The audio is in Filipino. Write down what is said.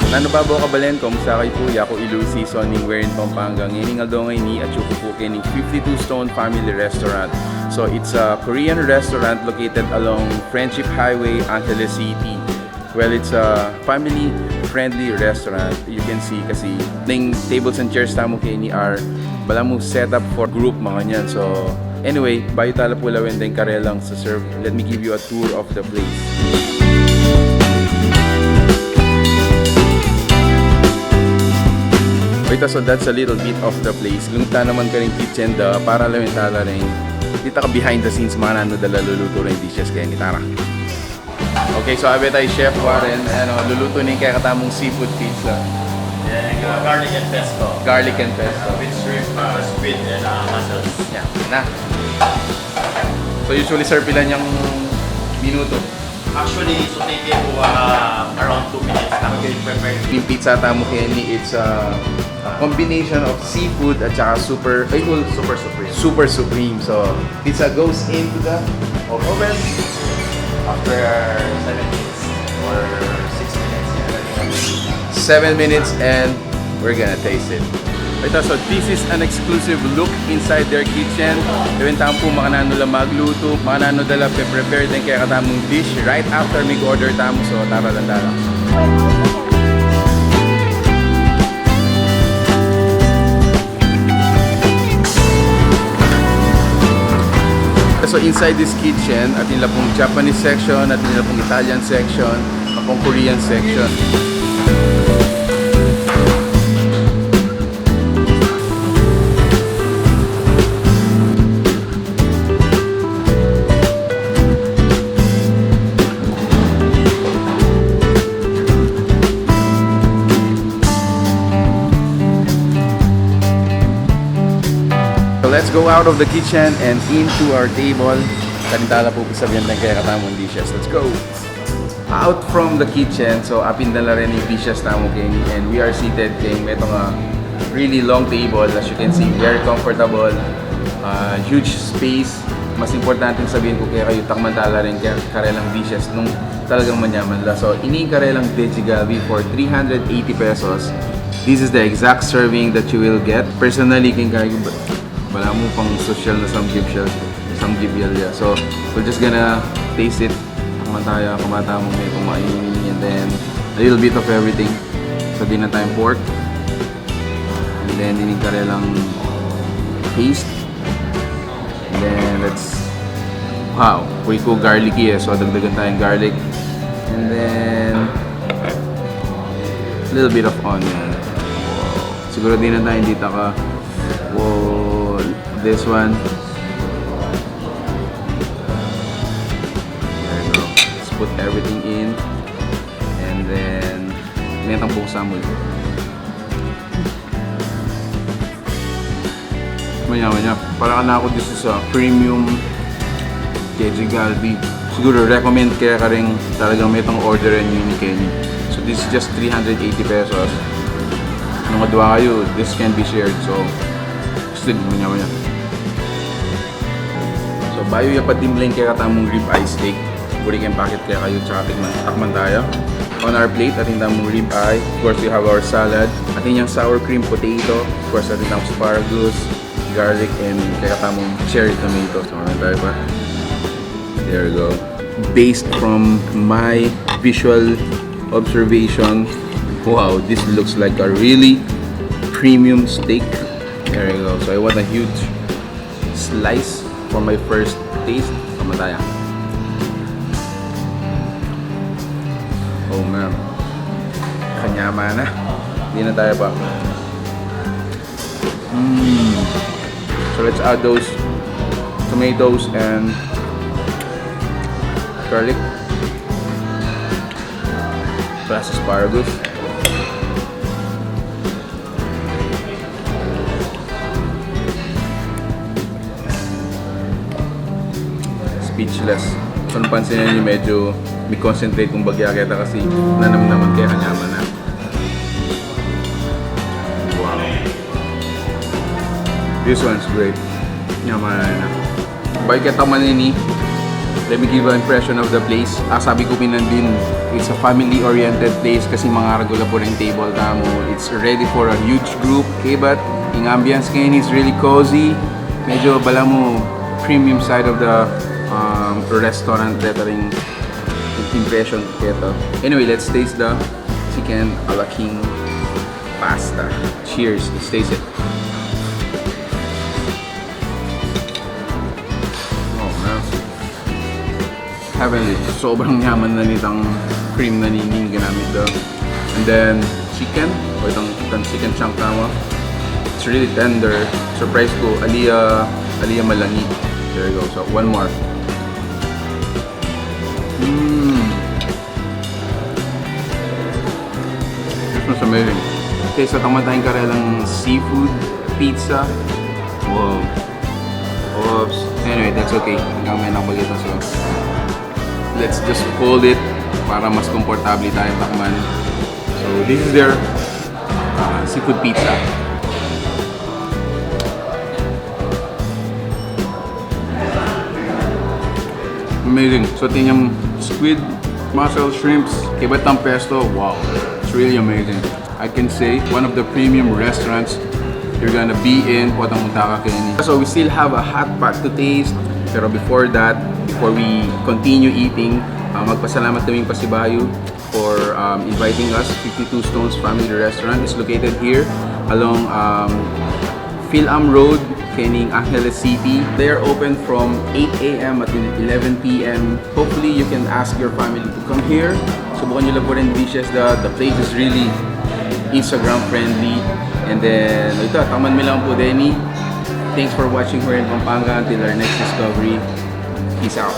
Nanubabo kabalen, kumusta kay Kuya ko ilu season ning we're in Pampanga. Ngayon aldongay ni at chukupukin ning 52 Stone Family Restaurant. So it's a Korean restaurant located along Friendship Highway, Angeles City. Well, it's a family-friendly restaurant. You can see kasi ning tables and chairs tamo kay ni are bala mo set up for group mga nyan. So anyway, bayo tala pula when din karelang sa serve. Let me give you a tour of the place. Wait, so that's a little bit of the place. Lungta naman ka rin kitchen para lang yung tala rin. Dito ka behind the scenes mga nano dala luluto rin dishes kaya gitara. Okay, so abe tayo Chef Warren. Ano, luluto rin kaya katamong seafood pizza. Yeah, garlic and pesto. Garlic and pesto. With shrimp, squid, and mussels. Yeah, na. So usually serve ilan yung minuto? Actually, saute ko around 2 minutes na prepare. Yung pizza tamo Kenny, it's a combination of seafood at saka super supreme. So pizza goes into the oven After 7 minutes or 6 minutes. 7 minutes and we're gonna taste it. Ito, so this is an exclusive look inside their kitchen. Gawin tayo po mga nano lang magluto, mga nano dala prepare din kaya katamong dish right after mag-order tamo. So tara lang dala. So inside this kitchen, at nila pong Japanese section, at nila pong Italian section, at pong Korean section. Let's go out of the kitchen and into our table. Kanintala po sabihan ng kaya katamong dishes. Let's go! Out from the kitchen, so apindala rin yung dishes tamo kay and we are seated kay may itong really long table. As you can see, very comfortable, huge space. Mas importante sabihin ko kaya kayo takmantala rin kaya karelang dishes nung talagang manyaman la. So ini karelang veggie galbi for 380 pesos. This is the exact serving that you will get. Personally, kay kayo wala mo pang social na samgyup ya. So we're just gonna taste it. Kumata mo may kumain and then a little bit of everything. So din na tayong pork. And then dinig lang paste. And then wow, ko garlicky so dagdagan tayong garlic. And then a little bit of onion. Siguro din na tayo dito ka. This one. There you go. Let's put everything in. And then, metang buong samul. Manya. Para ka na ako dito sa premium KG Galbi. Siguro recommend kaya ka rin talagang metang orderin yun ni Kenny. So this is just 380 pesos. Nung madwa kayo, this can be shared. So, manya. So bayo yung patimleng kaya katamong rib eye steak. Buri kayong packet kaya kayo tsaka takman tayo. On our plate, ating tamong rib eye. Of course, we have our salad. Ating yung sour cream potato. Of course, ating tamong asparagus, garlic, and kaya katamong cherry tomato. So ano tayo pa? There we go. Based from my visual observation, wow, this looks like a really premium steak. There you go. So I want a huge slice for my first taste. Sama tayo. Oh man. Kanyama na. Hindi na tayo pa. So let's add those tomatoes and garlic. Plus asparagus. Speechless. Kung pansin niyo medyo may concentrate kung bagya kita kasi nanam-naman kaya kanyaman na. Wow. This one's great. Nyaman na. Bay kita man ini let me give an impression of the place. Sabi ko pinan din, it's a family-oriented place kasi mga regular po ng table tamo. It's ready for a huge group. Okay, but yung ambiance ngayon is really cozy. Medyo bala mo premium side of the restaurant dito ring impression keto. Anyway, let's taste the chicken a la king pasta. Cheers, let's taste it. Oh man, heavenly. Sobrang yaman na nitang cream na nining ginamit do. And then chicken, o itong chicken chunk tama. It's really tender. Surprise ko, aliya malangi. There you go. So one more. This one's amazing. Okay, so tamatayang karelang seafood pizza. Wow. Oops. Anyway, that's okay. Hanggang may nakabagay so let's just fold it para mas komportable tayo takman. So this is their seafood pizza. Amazing. So tingnan squid, mussel, shrimps, kibatang pesto. Wow, it's really amazing. I can say one of the premium restaurants you're gonna be in Pampanga, Kenya. So we still have a hot pot to taste. Pero before that, before we continue eating, magpasalamat kaming Pasibayu for inviting us. 52 Stones Family Restaurant is located here along Fil-Am Road, Kening, Angeles City. They are open from 8 a.m. at 11 p.m. Hopefully, you can ask your family to come here. Subukan nyo lang po rin dishes. The place is really Instagram friendly. And then, ito, taman mo lang po, Denny. Thanks for watching here in Pampanga. Until our next discovery. Peace out.